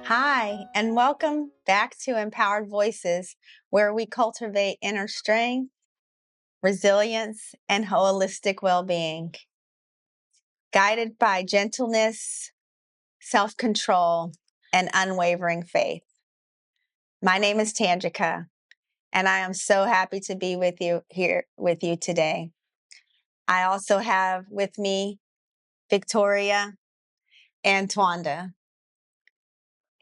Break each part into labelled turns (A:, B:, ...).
A: Hi, and welcome back to Empowered Voices, where we cultivate inner strength, resilience, and holistic well being, guided by gentleness, self control, and unwavering faith. My name is Tanjika, and I am so happy to be with you here with you today. I also have with me Victoria and Twanda.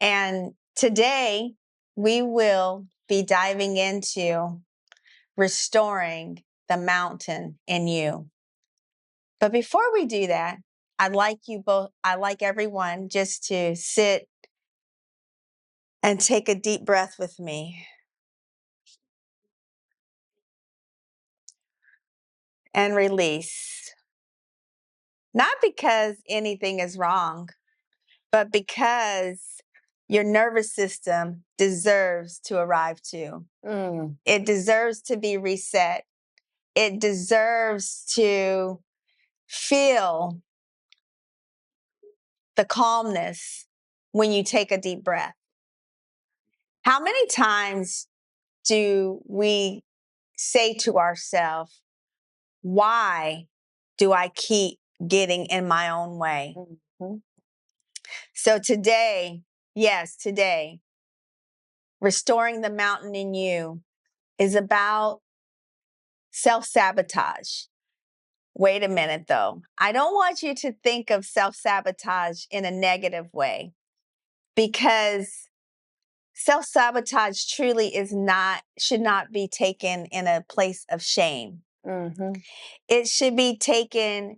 A: And today we will be diving into restoring the mountain in you. But before we do that, I'd like everyone just to sit and take a deep breath with me and release. Not because anything is wrong, but because your nervous system deserves to arrive too. It deserves to be reset. It deserves to feel the calmness when you take a deep breath. How many times do we say to ourselves, why do I keep getting in my own way? Mm-hmm. So today, restoring the mountain in you is about self-sabotage. Wait a minute, though. I don't want you to think of self-sabotage in a negative way, because self-sabotage truly should not be taken in a place of shame. Mm-hmm. It should be taken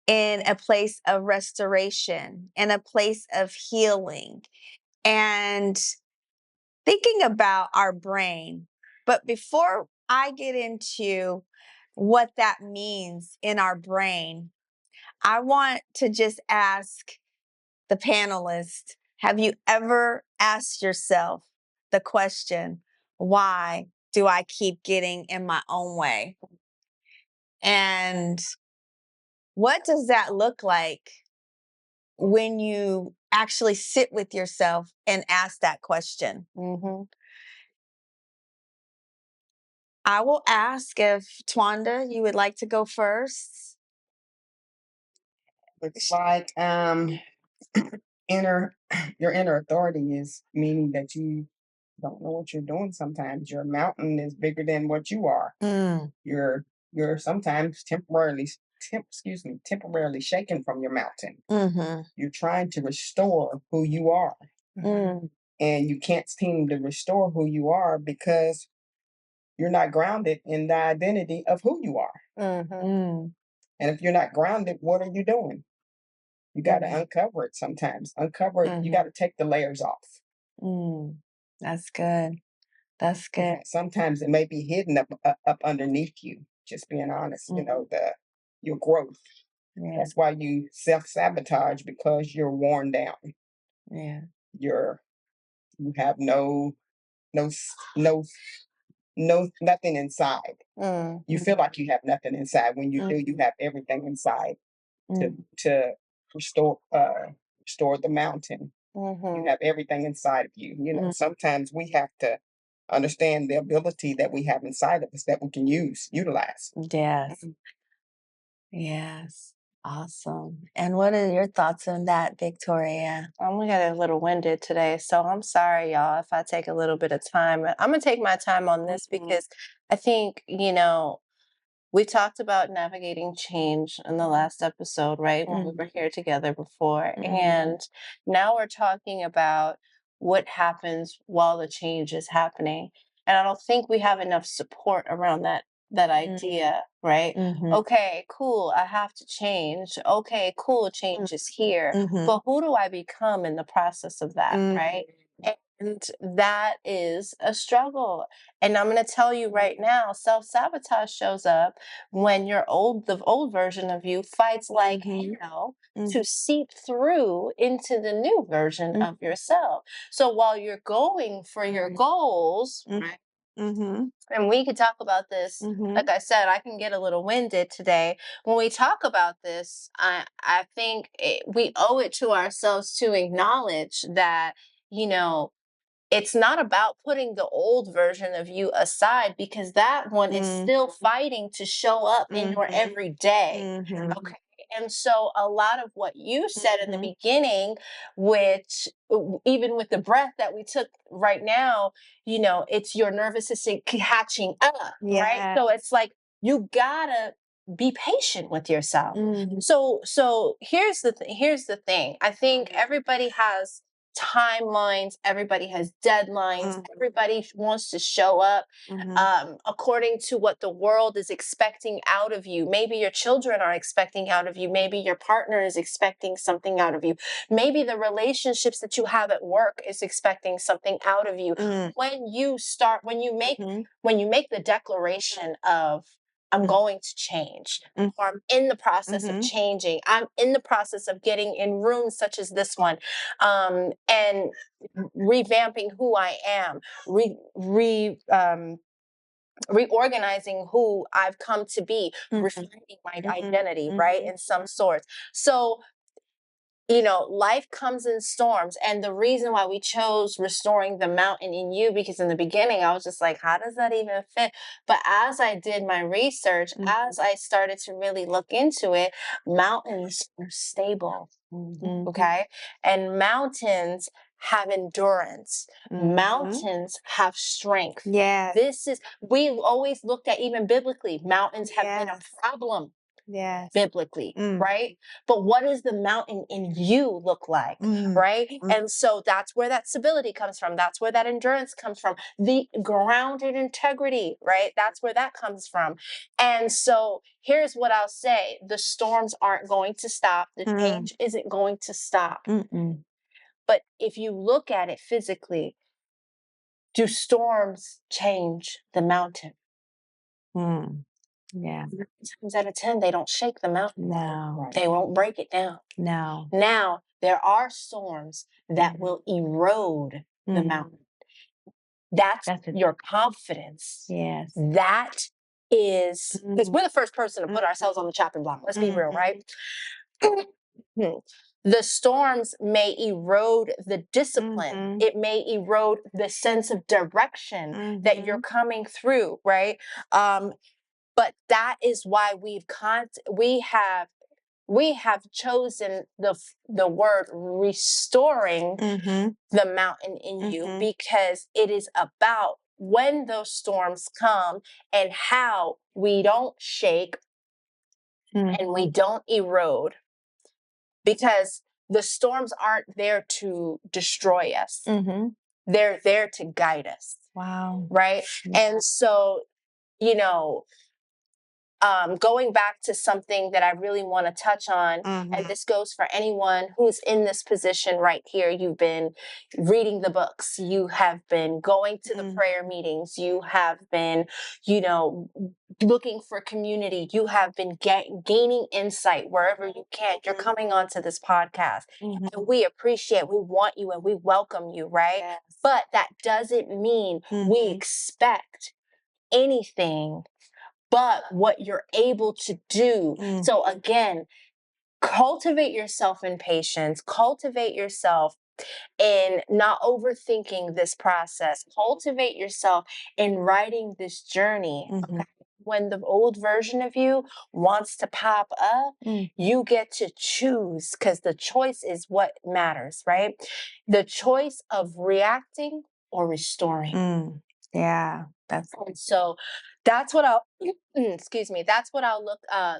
A: in a place of restoration, in a place of healing, and thinking about our brain. But before I get into what that means in our brain, I want to just ask the panelists, have you ever asked yourself the question, why do I keep getting in my own way? And what does that look like when you actually sit with yourself and ask that question? Mm-hmm. I will ask if Twanda, you would like to go first.
B: It's like your inner authority is meaning that you don't know what you're doing sometimes. Your mountain is bigger than what you are. You're sometimes temporarily shaken from your mountain. Mm-hmm. You're trying to restore who you are. Mm-hmm. And you can't seem to restore who you are because you're not grounded in the identity of who you are. Mm-hmm. And if you're not grounded, what are you doing? You got to uncover it sometimes. Uncover it. Mm-hmm. You got to take the layers off.
A: That's good. That's good.
B: Sometimes it may be hidden up underneath you. Just being honest, mm-hmm. Your growth. Yeah. That's why you self-sabotage, because you're worn down. Yeah. You have no nothing inside. Mm. You feel like you have nothing inside when you do. You have everything inside to restore the mountain. Mm-hmm. You have everything inside of you. Sometimes we have to understand the ability that we have inside of us that we can utilize.
A: Yes. Mm-hmm. Yes. Awesome. And what are your thoughts on that, Victoria?
C: I'm gonna get a little winded today, so I'm sorry, y'all, if I take a little bit of time. I'm gonna take my time on this because I think, we talked about navigating change in the last episode, right? When we were here together before. Mm-hmm. And now we're talking about what happens while the change is happening. And I don't think we have enough support around that idea, right? Mm-hmm. Okay, cool, I have to change. Okay, cool, change is here. Mm-hmm. But who do I become in the process of that, right? And that is a struggle. And I'm going to tell you right now, self-sabotage shows up when the old version of you fights like hell to seep through into the new version of yourself. So while you're going for your goals, right, And we could talk about this. Like I said, I can get a little winded today. When we talk about this, I think we owe it to ourselves to acknowledge that, you know, it's not about putting the old version of you aside, because that one is still fighting to show up in your everyday. Okay. And so a lot of what you said in the beginning, which even with the breath that we took right now, you know, it's your nervous system catching up, right? So it's like, you gotta be patient with yourself. So here's the thing. I think everybody has timelines, everybody has deadlines, everybody wants to show up according to what the world is expecting out of you. Maybe your children are expecting out of you, maybe your partner is expecting something out of you, maybe the relationships that you have at work is expecting something out of you. When you make the declaration of, I'm going to change, or I'm in the process of changing, I'm in the process of getting in rooms such as this one, and revamping who I am, reorganizing who I've come to be, refining my identity, right, in some sorts. So, you know, life comes in storms. And the reason why we chose restoring the mountain in you, because in the beginning I was just like, how does that even fit? But as I did my research, as I started to really look into it, mountains are stable. Okay. And mountains have endurance. Mountains have strength. We always looked at, even biblically, mountains have been a problem. Biblically, right? But what does the mountain in you look like, right? And so that's where that stability comes from. That's where that endurance comes from. The grounded integrity, right? That's where that comes from. And so here's what I'll say. The storms aren't going to stop. The change isn't going to stop. But if you look at it physically, do storms change the mountain? 9 times out of 10, they don't shake the mountain.
A: No.
C: They won't break it down.
A: No.
C: Now, there are storms that will erode the mountain. That's your confidence.
A: Yes.
C: That is, because we're the first person to put ourselves on the chopping block. Let's be real, right? The storms may erode the discipline. It may erode the sense of direction that you're coming through, right? But that is why we have chosen the word restoring the mountain in you, because it is about when those storms come and how we don't shake and we don't erode, because the storms aren't there to destroy us. They're there to guide us.
A: Wow.
C: Right? And so, you know, going back to something that I really want to touch on, and this goes for anyone who's in this position right here. You've been reading the books, you have been going to the prayer meetings, you have been, you know, looking for community, you have been gaining insight wherever you can. You're coming onto this podcast, and we appreciate, we want you, and we welcome you, right?
A: Yes.
C: But that doesn't mean we expect anything but what you're able to do. So again, cultivate yourself in patience, cultivate yourself in not overthinking this process, cultivate yourself in writing this journey. Okay? When the old version of you wants to pop up, you get to choose, because the choice is what matters, right? The choice of reacting or restoring.
A: Yeah, that's
C: And so that's what I'll excuse me, that's what I'll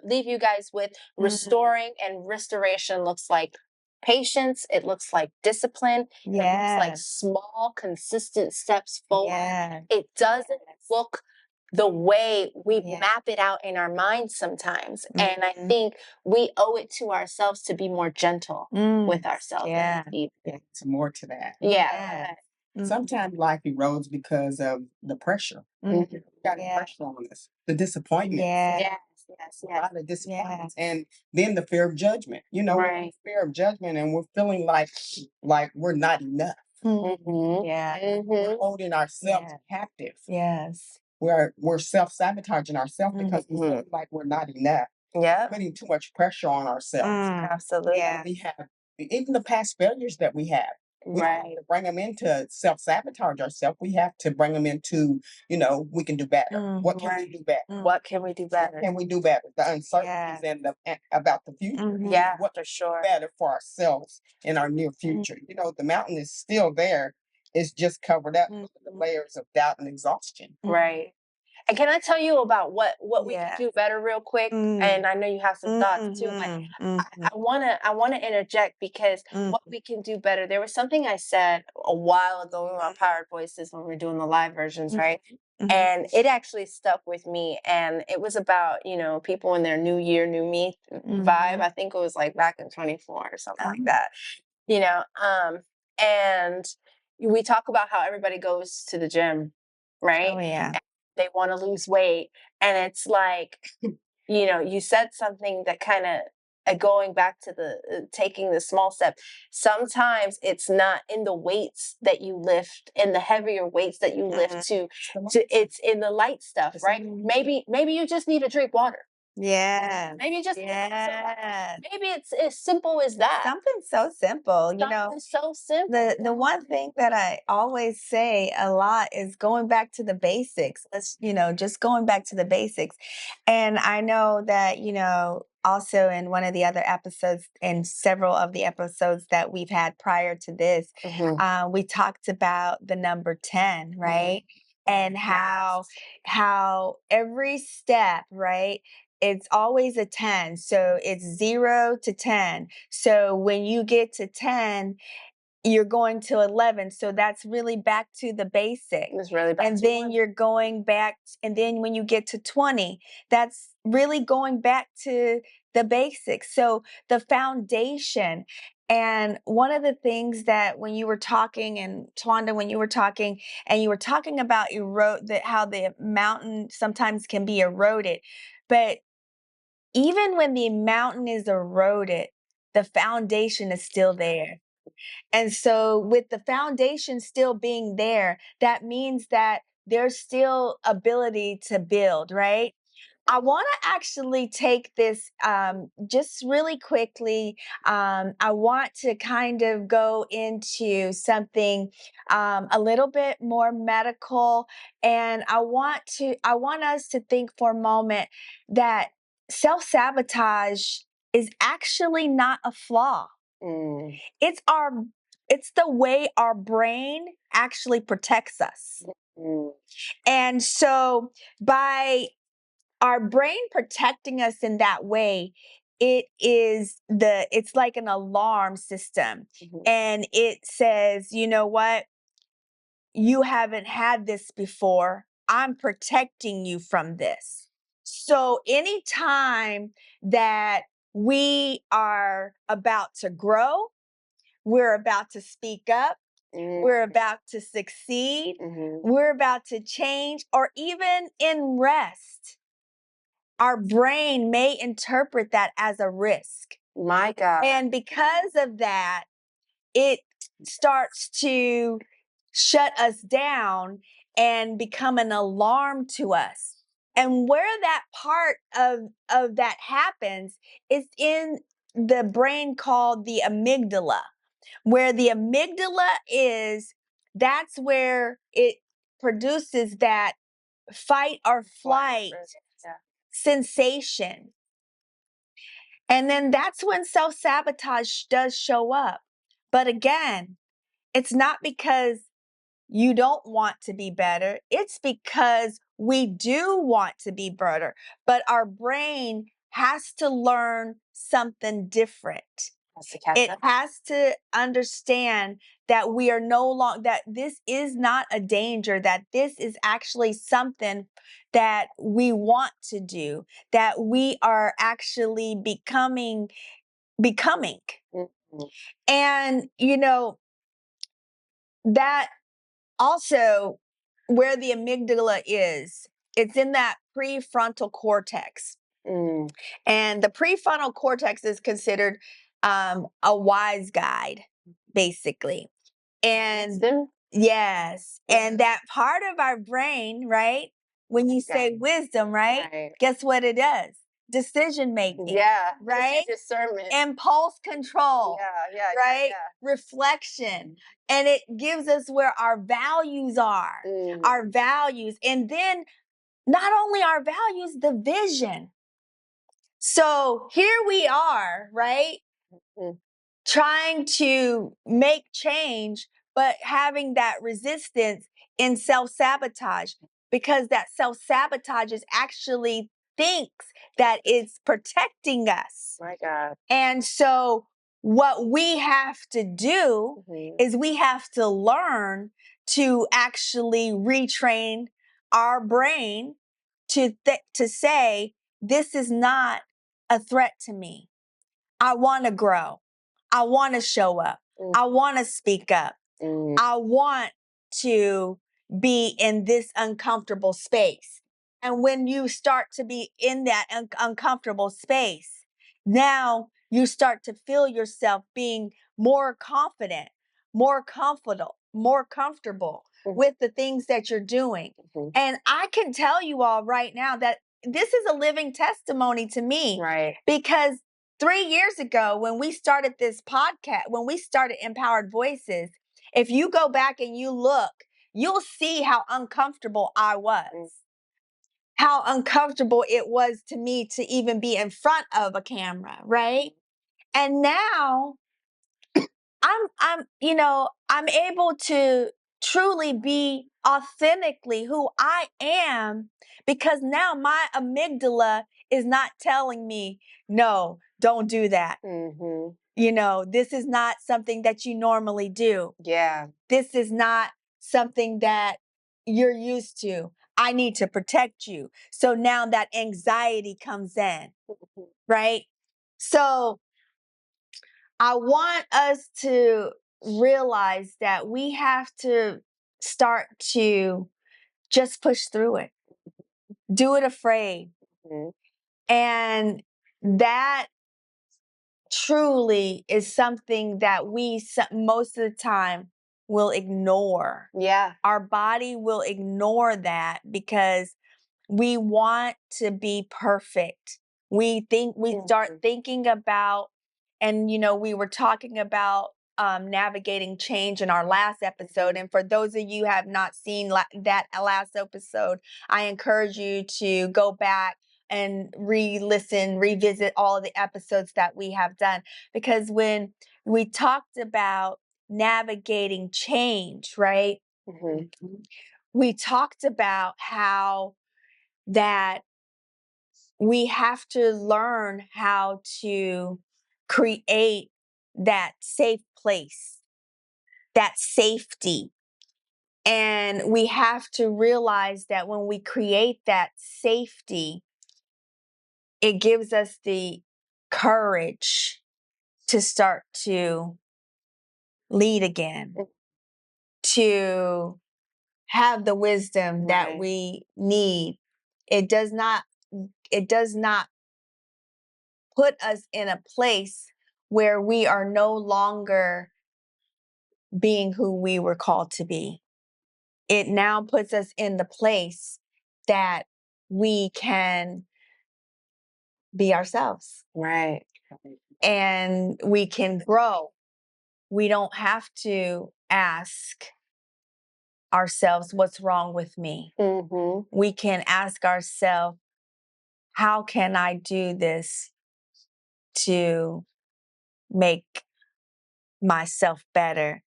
C: leave you guys with. Restoring and restoration looks like patience, it looks like discipline, it looks like small consistent steps forward. It doesn't look the way we map it out in our minds sometimes. And I think we owe it to ourselves to be more gentle with ourselves.
B: It's more to that. Sometimes life erodes because of the pressure. We got pressure on us, the disappointment. A lot of disappointments. And then the fear of judgment. You know, fear of judgment, and we're feeling like we're not enough.
A: Yeah.
B: We're holding ourselves captive.
A: Yes.
B: We're self-sabotaging ourselves because we feel like we're not enough.
C: Yeah.
B: Putting too much pressure on ourselves.
C: Absolutely.
A: Yeah.
B: We have even the past failures that we have. We don't have
C: Right.
B: to bring them into self-sabotage ourselves. We have to bring them into, we can do better. What can we do better?
C: What can we do better?
B: Can we do better? The uncertainties and about the future.
C: Yeah,
B: What
C: for sure.
B: better for ourselves in our near future? The mountain is still there. It's just covered up with the layers of doubt and exhaustion.
C: Right. And can I tell you about what we can do better real quick? And I know you have some thoughts too, but I wanna interject because what we can do better. There was something I said a while ago in our Powered Voices when we were doing the live versions, right? And it actually stuck with me. And it was about, people in their new year, new me vibe. I think it was like back in 24 or something like that. And we talk about how everybody goes to the gym, right?
A: Oh, yeah.
C: And they want to lose weight. And it's like, you said something that kind of, going back to the taking the small step, sometimes it's not in the weights that you lift, in the heavier weights that you lift to it's in the light stuff, right? Maybe you just need to drink water.
A: Yeah.
C: Maybe you just
A: Yeah.
C: maybe it's as simple as that.
A: Something so simple,
C: Something so simple.
A: The one thing that I always say a lot is going back to the basics. Just going back to the basics. And I know that, also in one of the other episodes, in several of the episodes that we've had prior to this, we talked about the number 10, right? And how every step, right? It's always a 10. So it's 0 to 10. So when you get to 10, you're going to 11. So that's really back to the basic.
C: It's really back
A: And
C: to
A: then
C: one.
A: you're going back. And then when you get to 20, that's really going back to the basics. So the foundation. And one of the things that when you were talking, and Twanda, when you were talking, and you were talking about how the mountain sometimes can be eroded, but even when the mountain is eroded, the foundation is still there. And so, with the foundation still being there, that means that there's still ability to build, right? I want to actually take this just really quickly. I want to kind of go into something a little bit more medical, and I want us to think for a moment that self-sabotage is actually not a flaw. It's it's the way our brain actually protects us. And so by our brain protecting us in that way, it's like an alarm system. And it says, you know what? You haven't had this before. I'm protecting you from this. So anytime that we are about to grow, we're about to speak up, we're about to succeed, we're about to change, or even in rest, our brain may interpret that as a risk.
C: My God.
A: And because of that, it starts to shut us down and become an alarm to us. And where that part of that happens is in the brain called the amygdala. Where the amygdala is, that's where it produces that fight or flight sensation. And then that's when self-sabotage does show up. But again, it's not because you don't want to be better. It's because we do want to be better. But our brain has to learn something different. It has to understand that we are no longer, that this is not a danger, that this is actually something that we want to do, that we are actually becoming. And, that also where the amygdala is, it's in that prefrontal cortex. And the prefrontal cortex is considered a wise guide, basically. And yes, and that part of our brain, right? When you say wisdom, right? Guess what it does? Decision making.
C: Yeah.
A: Right?
C: Discernment.
A: Impulse control. Right? Reflection. And it gives us where our values are. Our values. And then not only our values, the vision. So here we are, right? Trying to make change, but having that resistance in self-sabotage, because that self-sabotage is actually thinks that it's protecting us.
C: My God.
A: And so what we have to do is we have to learn to actually retrain our brain to say, this is not a threat to me. I want to grow. I want to show up. I want to speak up. I want to be in this uncomfortable space. And when you start to be in that uncomfortable space, now you start to feel yourself being more confident, more comfortable with the things that you're doing. And I can tell you all right now that this is a living testimony to me.
C: Right.
A: Because 3 years ago, when we started this podcast, when we started Empowered Voices, if you go back and you look, you'll see how uncomfortable I was. How uncomfortable it was to me to even be in front of a camera, right? And now I'm able to truly be authentically who I am, because now my amygdala is not telling me, no, don't do that. This is not something that you normally do.
C: Yeah.
A: This is not something that you're used to. I need to protect you. So now that anxiety comes in, right? So I want us to realize that we have to start to just push through it. Do it afraid. And that truly is something that we most of the time will ignore.
C: Yeah.
A: Our body will ignore that because we want to be perfect. We start thinking about, and we were talking about navigating change in our last episode. And for those of you who have not seen that last episode, I encourage you to go back and revisit all of the episodes that we have done. Because when we talked about navigating change, right? We talked about how that we have to learn how to create that safe place, that safety. And we have to realize that when we create that safety, it gives us the courage to start to lead again, to have the wisdom that we need. It does not put us in a place where we are no longer being who we were called to be. It now puts us in the place that we can be ourselves.
C: Right.
A: And we can grow. We don't have to ask ourselves, what's wrong with me? We can ask ourselves, how can I do this to make myself better,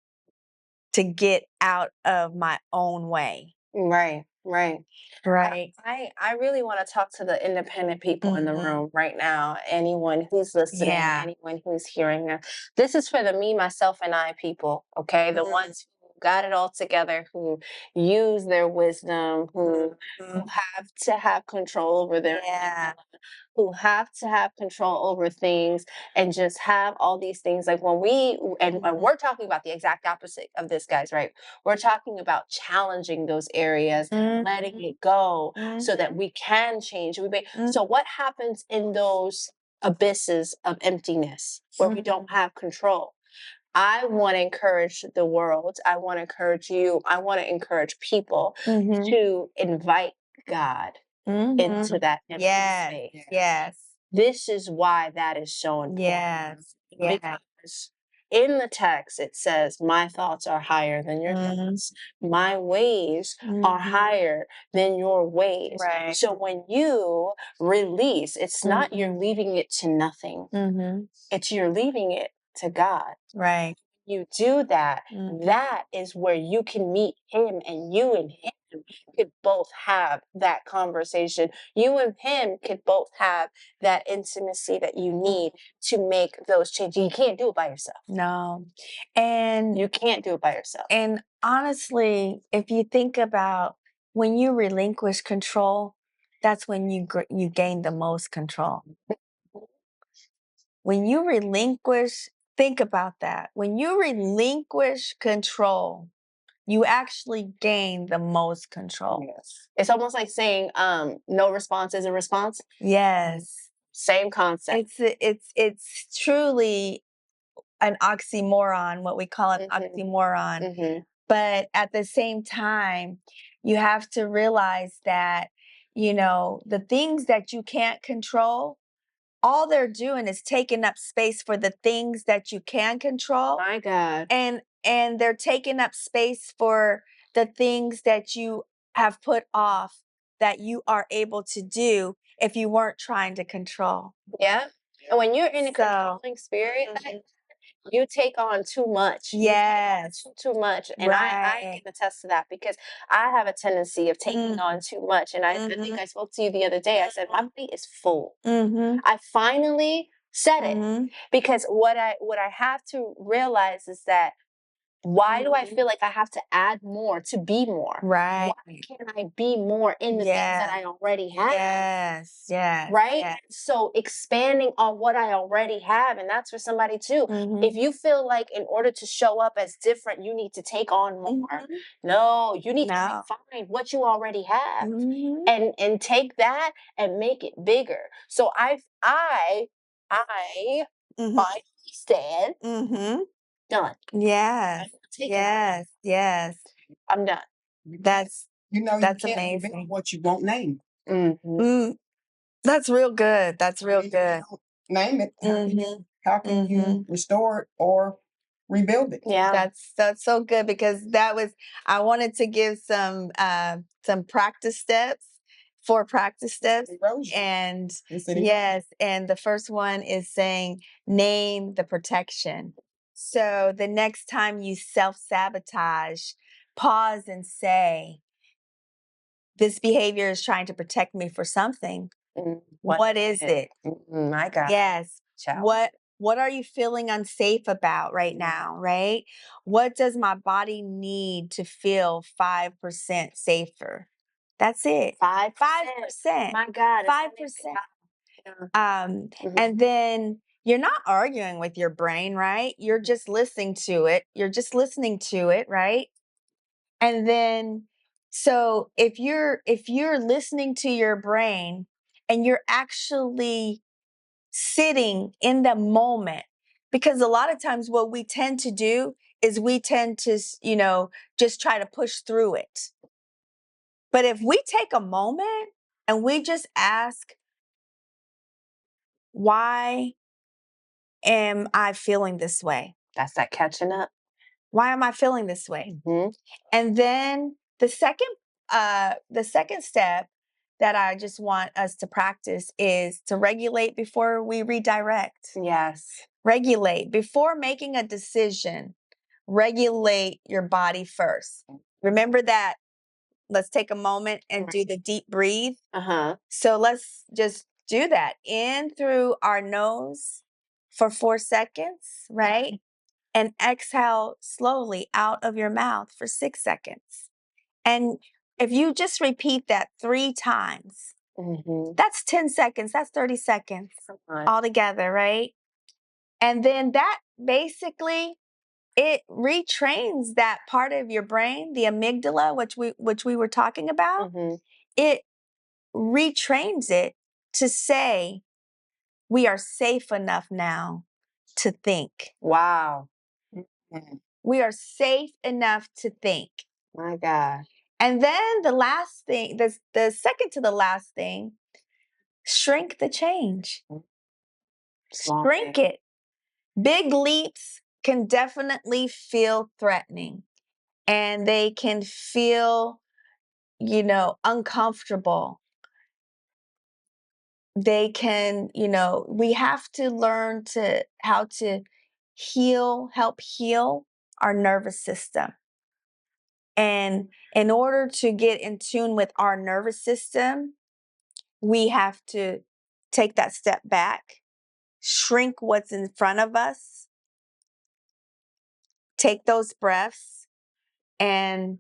A: to get out of my own way?
C: Right.
A: Right.
C: I really want to talk to the independent people in the room right now. Anyone who's listening, anyone who's hearing us. This is for the me, myself, and I people, okay? The ones who got it all together, who use their wisdom, who have to have control over their who have to have control over things and just have all these things. Like when and we're talking about the exact opposite of this, guys, right? We're talking about challenging those areas, letting it go so that we can change. So what happens in those abysses of emptiness where we don't have control? I want to encourage the world. I want to encourage you. I want to encourage people to invite God into that empty space.
A: Yes.
C: This is why that is so important.
A: Yes.
C: Because in the text it says, my thoughts are higher than your thoughts. My ways are higher than your ways.
A: Right.
C: So when you release, it's not you're leaving it to nothing. It's you're leaving it to God.
A: Right.
C: You do that, that is where you can meet him, and you and him could both have that conversation. You and him could both have that intimacy that you need to make those changes. You can't do it by yourself.
A: No. And
C: you can't do it by yourself.
A: And honestly, if you think about when you relinquish control, that's when you gain the most control. When you relinquish, think about that. When you relinquish control, you actually gain the most control.
C: Yes. It's almost like saying no response is a response.
A: Yes.
C: Same concept.
A: It's truly an oxymoron, what we call an oxymoron. But at the same time, you have to realize that, the things that you can't control, all they're doing is taking up space for the things that you can control.
C: My God.
A: And they're taking up space for the things that you have put off that you are able to do if you weren't trying to control.
C: Yeah. And when you're in a controlling spirit, you take on too much.
A: Yes.
C: Too much. And I can attest to that, because I have a tendency of taking on too much. And I think I spoke to you the other day. I said, my plate is full. I finally said it, because what I have to realize is that, why do I feel like I have to add more to be more?
A: Right.
C: Why can't I be more in the things that I already have?
A: Yes.
C: Right?
A: Yes.
C: So expanding on what I already have, and that's for somebody too. If you feel like in order to show up as different, you need to take on more. No, you need to find what you already have and take that and make it bigger. So I finally stand done.
A: Yes. Yes.
C: I'm done.
A: That's
B: You
A: that's
B: can't
A: amazing.
B: reveal what you won't name.
A: That's real good. That's real good.
B: Name it. How can you restore it or rebuild it?
C: Yeah.
A: That's so good, because I wanted to give some practice steps. 4 practice steps. And yes, and the first one is saying, name the protection. So the next time you self-sabotage, pause and say, this behavior is trying to protect me for something. What is it?
C: My God.
A: Yes. What are you feeling unsafe about right now, right? What does my body need to feel 5% safer? That's it.
C: 5%.
A: 5%.
C: My God.
A: 5%. And then you're not arguing with your brain, right? You're just listening to it. You're just listening to it, right? And then, so if you're listening to your brain and you're actually sitting in the moment, because a lot of times what we tend to do is we tend to, just try to push through it. But if we take a moment and we just ask, why am I feeling this way?
C: That's that catching up.
A: Why am I feeling this way? And then the second step that I just want us to practice is to regulate before we redirect.
C: Yes.
A: Regulate before making a decision. Regulate your body first. Remember that. Let's take a moment and do the deep breathe. So let's just do that. In through our nose for 4 seconds, right? And exhale slowly out of your mouth for 6 seconds. And if you just repeat that 3 times, that's 10 seconds, that's 30 seconds altogether, right? And then that basically, it retrains that part of your brain, the amygdala, which we were talking about. It retrains it to say, we are safe enough now to think.
C: Wow.
A: We are safe enough to think.
C: My God.
A: And then the last thing, the second to the last thing, shrink the change. Shrink it. Big leaps can definitely feel threatening, and they can feel, uncomfortable. They can, we have to learn how to help heal our nervous system. And in order to get in tune with our nervous system, we have to take that step back, shrink what's in front of us, take those breaths, and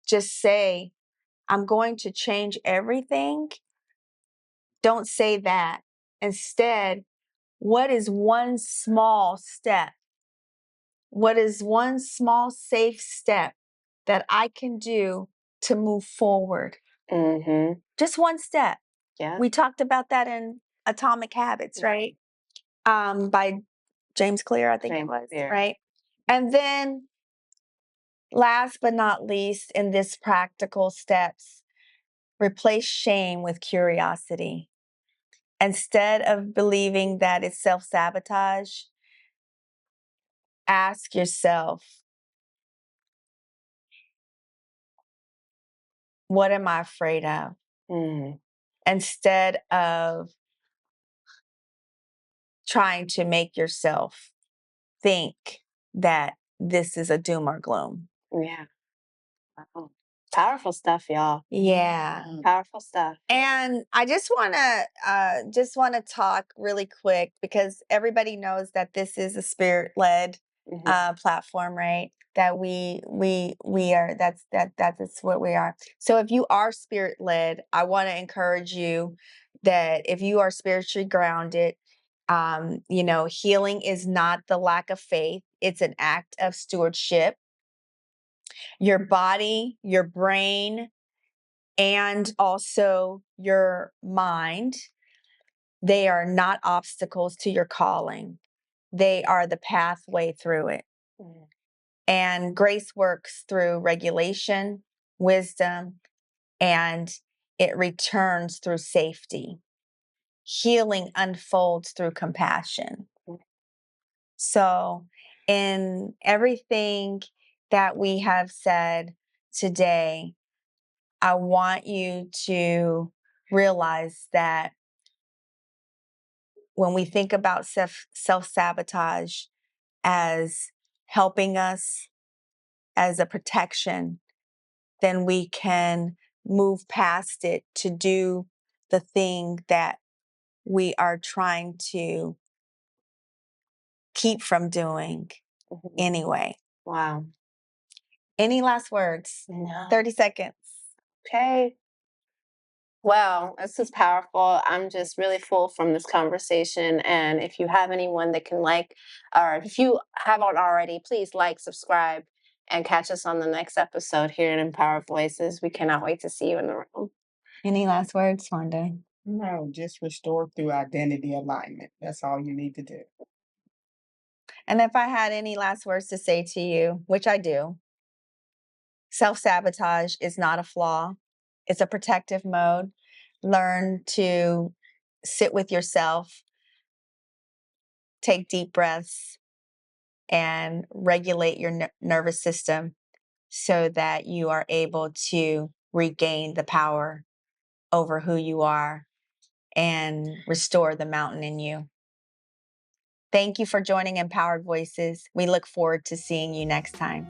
A: just say, I'm going to change everything. Don't say that. Instead, what is one small step? What is one small safe step that I can do to move forward?
C: Mm-hmm.
A: Just one step.
C: Yeah.
A: We talked about that in Atomic Habits, right? By James Clear, I think it was, right? And then last but not least, in this practical steps, replace shame with curiosity. Instead of believing that it's self-sabotage, ask yourself, what am I afraid of? Instead of trying to make yourself think that this is a doom or gloom.
C: Yeah. Wow. Powerful stuff, y'all.
A: Yeah.
C: Powerful stuff.
A: And I just want to talk really quick, because everybody knows that this is a spirit-led platform, right? That we are, that's what we are. So if you are spirit-led, I want to encourage you that if you are spiritually grounded, healing is not the lack of faith. It's an act of stewardship. Your body, your brain, and also your mind, they are not obstacles to your calling. They are the pathway through it. And grace works through regulation, wisdom, and it returns through safety. Healing unfolds through compassion. So, in everything that we have said today, I want you to realize that when we think about self-sabotage as helping us, as a protection, then we can move past it to do the thing that we are trying to keep from doing anyway.
C: Wow.
A: Any last words?
C: No.
A: 30 seconds.
C: Okay. Well, this is powerful. I'm just really full from this conversation. And if you have anyone that can or if you haven't already, please subscribe, and catch us on the next episode here in Empowered Voices. We cannot wait to see you in the room.
A: Any last words, Wanda?
B: No, just restore through identity alignment. That's all you need to do.
A: And if I had any last words to say to you, which I do, self-sabotage is not a flaw. It's a protective mode. Learn to sit with yourself, take deep breaths, and regulate your nervous system so that you are able to regain the power over who you are and restore the mountain in you. Thank you for joining Empowered Voices. We look forward to seeing you next time.